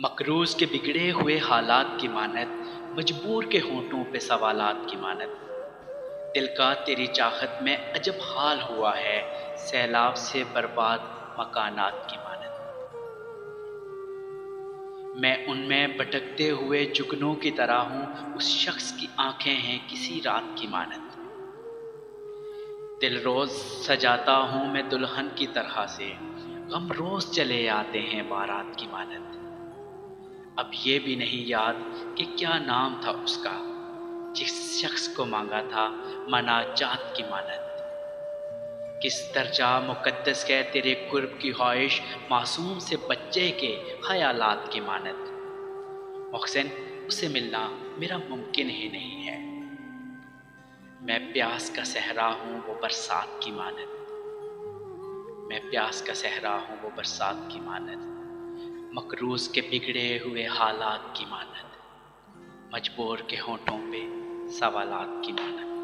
मकरूज़ के बिगड़े हुए हालात की मानत, मजबूर के होंठों पे सवालात की मानत। दिल का तेरी चाहत में अजब हाल हुआ है, सैलाब से बर्बाद मकानात की मानत। मैं उनमें भटकते हुए जुगनों की तरह हूँ, उस शख्स की आंखें हैं किसी रात की मानत। दिल रोज़ सजाता हूँ मैं दुल्हन की तरह से, गम रोज़ चले आते हैं बारात की मानत। अब ये भी नहीं याद कि क्या नाम था उसका, जिस शख्स को मांगा था मनाजात की मानत। किस दर्जा मुक़द्दस है तेरे कुर्ब की ख्वाहिश, मासूम से बच्चे के ख़यालात की मानत। मोहसिन, उससे मिलना मेरा मुमकिन ही नहीं है। मैं प्यास का सहरा हूँ वो बरसात की मानत। मैं प्यास का सहरा हूँ वो बरसात की मानत। मकरूज़ के बिगड़े हुए हालात की मानत, मजबूर के होंठों पे सवालात की मानत।